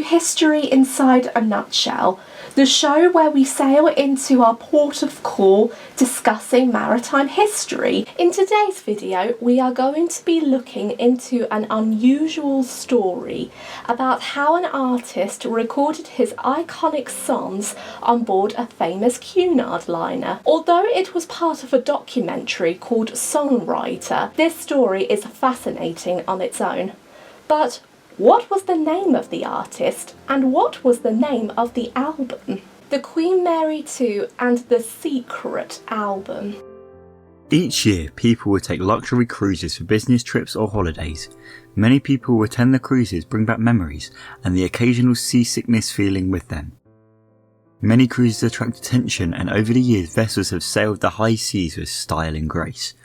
History Inside a Nutshell, the show where we sail into our port of call discussing maritime history. In today's video, we are going to be looking into an unusual story about how an artist recorded his iconic songs on board a famous Cunard liner. Although it was part of a documentary called Songwriter, this story is fascinating on its own. But what was the name of the artist, and what was the name of the album? The Queen Mary 2 and the Secret album. Each year, people would take luxury cruises for business trips or holidays. Many people who attend the cruises bring back memories and the occasional seasickness feeling with them. Many cruises attract attention, and over the years vessels have sailed the high seas with style and grace.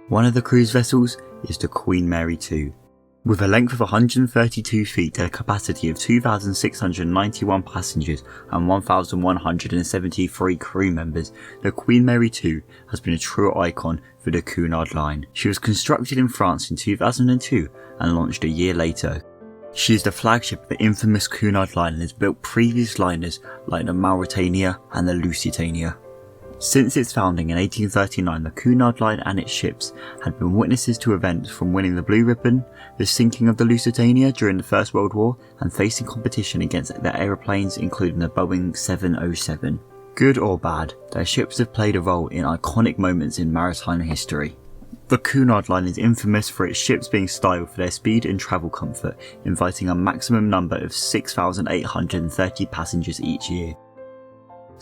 One of the cruise vessels is the Queen Mary 2. With a length of 132 feet and a capacity of 2,691 passengers and 1,173 crew members, the Queen Mary 2 has been a true icon for the Cunard line. She was constructed in France in 2002 and launched a year later. She is the flagship of the infamous Cunard line and has built previous liners like the Mauretania and the Lusitania. Since its founding in 1839, the Cunard Line and its ships had been witnesses to events from winning the Blue Ribbon, the sinking of the Lusitania during the First World War, and facing competition against their aeroplanes including the Boeing 707. Good or bad, their ships have played a role in iconic moments in maritime history. The Cunard Line is infamous for its ships being styled for their speed and travel comfort, inviting a maximum number of 6,830 passengers each year.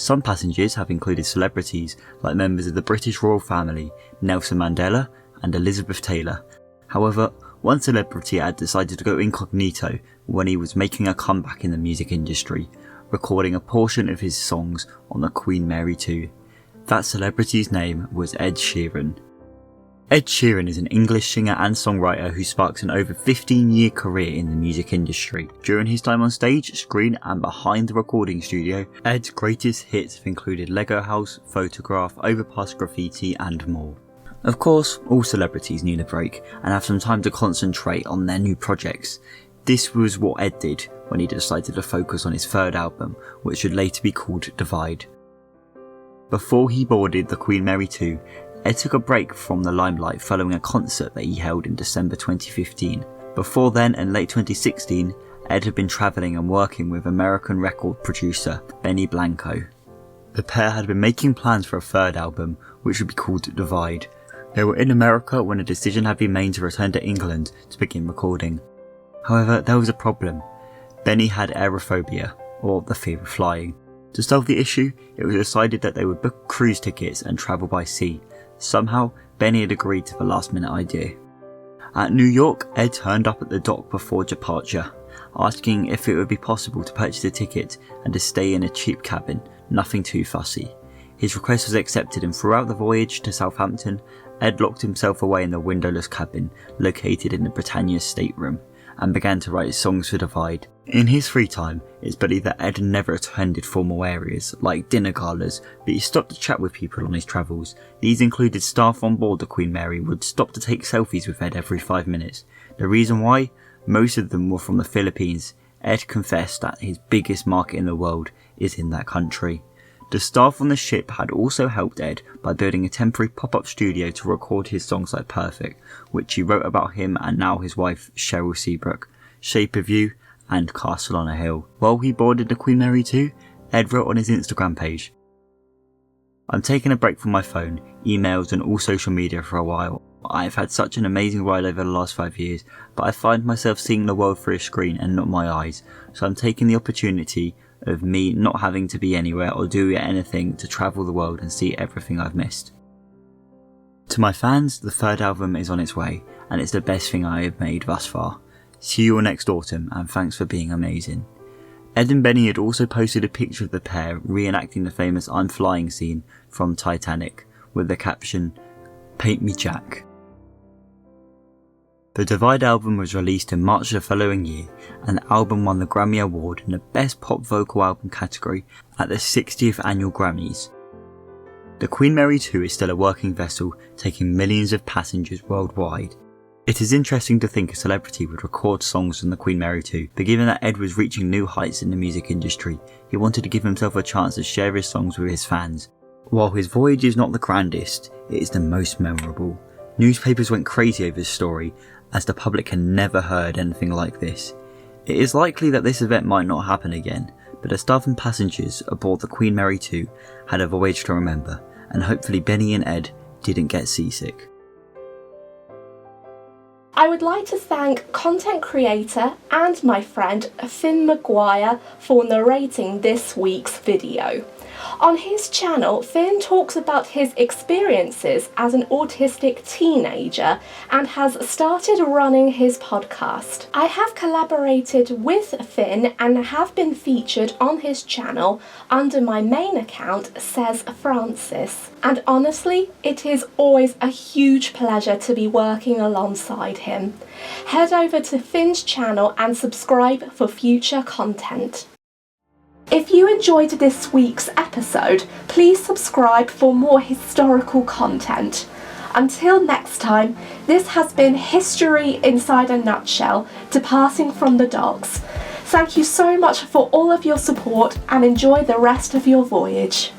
Some passengers have included celebrities like members of the British royal family, Nelson Mandela and Elizabeth Taylor. However, one celebrity had decided to go incognito when he was making a comeback in the music industry, recording a portion of his songs on the Queen Mary 2. That celebrity's name was Ed Sheeran. Ed Sheeran is an English singer and songwriter who sparks an over 15-year career in the music industry. During his time on stage, screen and behind the recording studio, Ed's greatest hits have included Lego House, Photograph, Overpass Graffiti and more. Of course, all celebrities need a break and have some time to concentrate on their new projects. This was what Ed did when he decided to focus on his third album, which would later be called Divide. Before he boarded the Queen Mary 2, Ed took a break from the limelight following a concert that he held in December 2015. Before then, in late 2016, Ed had been travelling and working with American record producer Benny Blanco. The pair had been making plans for a third album, which would be called Divide. They were in America when a decision had been made to return to England to begin recording. However, there was a problem. Benny had aerophobia, or the fear of flying. To solve the issue, it was decided that they would book cruise tickets and travel by sea. Somehow, Benny had agreed to the last minute idea. At New York, Ed turned up at the dock before departure, asking if it would be possible to purchase a ticket and to stay in a cheap cabin, nothing too fussy. His request was accepted, and throughout the voyage to Southampton, Ed locked himself away in the windowless cabin located in the Britannia's stateroom and began to write songs for Divide. In his free time, it's believed that Ed never attended formal areas like dinner galas, but he stopped to chat with people on his travels. These included staff on board the Queen Mary would stop to take selfies with Ed every 5 minutes. The reason why? Most of them were from the Philippines. Ed confessed that his biggest market in the world is in that country. The staff on the ship had also helped Ed by building a temporary pop-up studio to record his songs like Perfect, which he wrote about him and now his wife Cheryl Seabrook, Shape of You and Castle on a Hill. While he boarded the Queen Mary 2, Ed wrote on his Instagram page, "I'm taking a break from my phone, emails and all social media for a while. I've had such an amazing ride over the last 5 years, but I find myself seeing the world through a screen and not my eyes, so I'm taking the opportunity of me not having to be anywhere or do anything to travel the world and see everything I've missed. To my fans, the third album is on its way, and it's the best thing I have made thus far. See you all next autumn, and thanks for being amazing." Ed and Benny had also posted a picture of the pair reenacting the famous "I'm Flying" scene from Titanic, with the caption, "Paint me Jack." The Divide album was released in March the following year, and the album won the Grammy Award in the Best Pop Vocal Album category at the 60th Annual Grammys. The Queen Mary 2 is still a working vessel, taking millions of passengers worldwide. It is interesting to think a celebrity would record songs from the Queen Mary 2, but given that Ed was reaching new heights in the music industry, he wanted to give himself a chance to share his songs with his fans. While his voyage is not the grandest, it is the most memorable. Newspapers went crazy over his story, as the public had never heard anything like this. It is likely that this event might not happen again, but the staff and passengers aboard the Queen Mary 2 had a voyage to remember, and hopefully Benny and Ed didn't get seasick. I would like to thank content creator and my friend Finn McGwyre for narrating this week's video. On his channel, Finn talks about his experiences as an autistic teenager and has started running his podcast. I have collaborated with Finn and have been featured on his channel under my main account, Says Francis. And honestly, it is always a huge pleasure to be working alongside him. Head over to Finn's channel and subscribe for future content. If you enjoyed this week's episode, please subscribe for more historical content. Until next time, this has been History Inside a Nutshell, departing from the docks. Thank you so much for all of your support and enjoy the rest of your voyage.